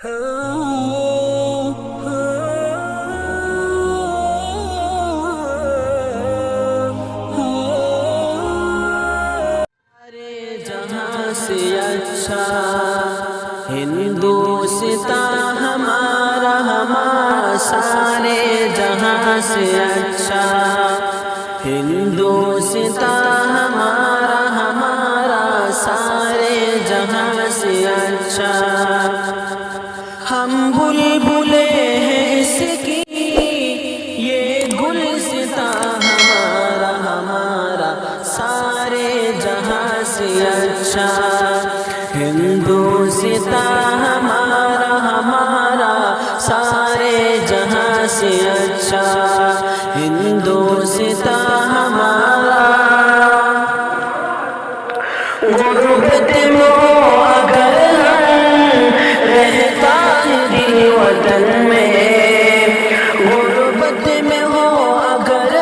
سارے جہاں سے اچھا ہندوستان ہمارا، سارے جہاں سے اچھا ہندوستان ہمارا، سارے جہاں سے اچھا۔ ہم بلبلے ہیں اس کی، یہ گلستان ہمارا، سارے جہاں سے اچھا ہندوستان ہمارا، سارے جہاں سے اچھا ہندوستان ہمارا۔ غربت میں ہو اگر رہتا ہے دل وطن میں، غربت میں ہو اگر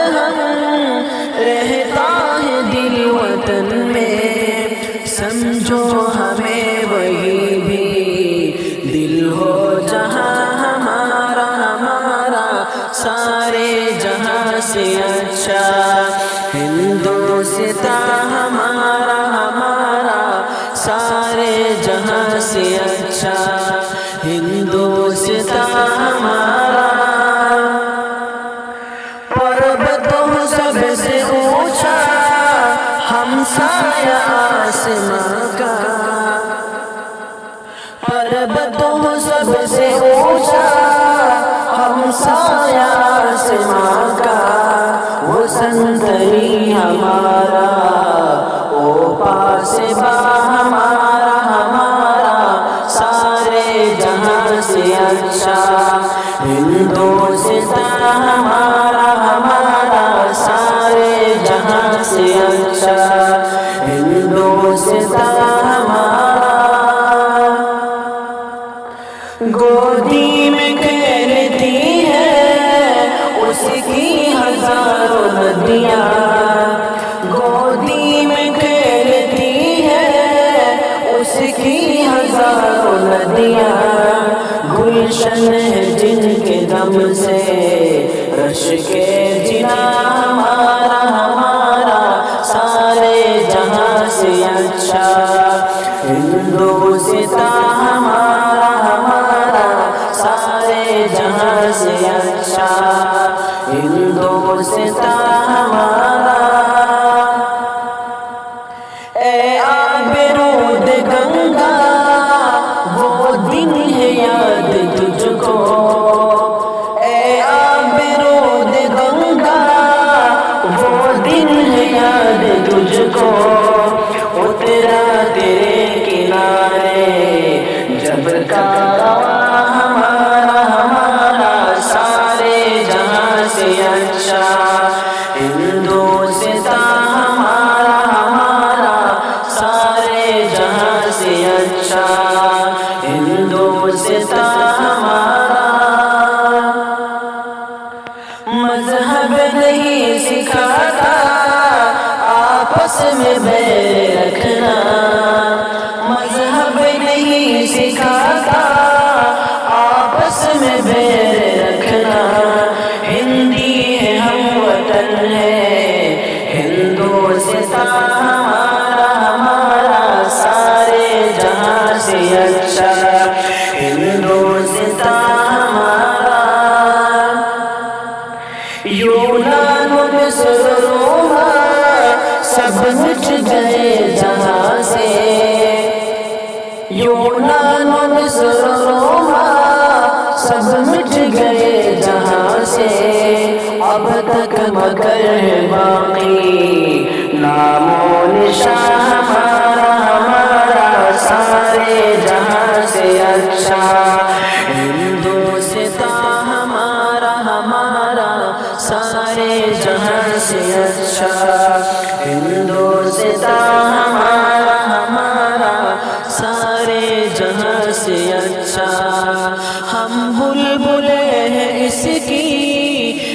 رہتا ہے دل وطن میں، سمجھو ہمیں وہی بھی دل ہو جہاں ہمارا، سارے جہاں سے اچھا ہندوستان ہمارا، سارے جہاں سے اچھا ہندوستان ہمارا۔ پربتوں سب سے اونچا ہمسایہ آسماں کا، پربتوں سب سے اونچا ہمسایہ آسماں کا، وہ سنتری ہمارا، وہ پاسباں ہمارا، سارے جہاں سے اچھا ہندوستان ہمارا، سارے جہاں سے اچھا ہندوستان ہمارا۔ گودی میں کھیلتی ہے اس کی ہزاروں ندیاں، گودی میں کھیلتی ہے اس کی ہزاروں ندیاں، گلشن ہے جن کے دم سے رش کے جنا ہمارا، سارے جہاں سے اچھا ہندوستان ہمارا، سارے جہاں سے اچھا ہندوستان ہمارا۔ اے آب رود گنگا وہ دن ہے یاد تجھ کو، اے آب رود گنگا وہ دن ہے یاد تجھ کو، اترا تیرے کنارے جب کارواں ہمارا، سارے جہاں سے اچھا ہندوستان ہمارا، سارے جہاں سے اچھا ہندوستان ہمارا۔ مذہب نہیں سکھاتا آپس میں بیر رکھنا، مذہب نہیں سکھاتا آپس میں بیر رکھنا، ہندی ہے ہم وطن ہے ہندوستان ہمارا، سارے جہاں سے اچھا ہندوستان ہمارا۔ یونان و مصر روما سب مٹ گئے جہاں سے، یونان و مصر روما سب مٹ گئے جہاں سے، اب تک مگر ہے باقی نام و نشان ہمارا، سارے جہاں سے اچھا ہندوستان ہمارا، سارے جہاں سے اچھا ہندوستان ہمارا، سارے جہاں سے اچھا۔ ہم بلبلے ہیں اس کی،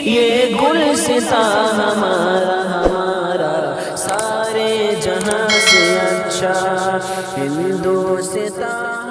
یہ گلستان ہمارا، سارے جہاں سے اچھا ہندوستان۔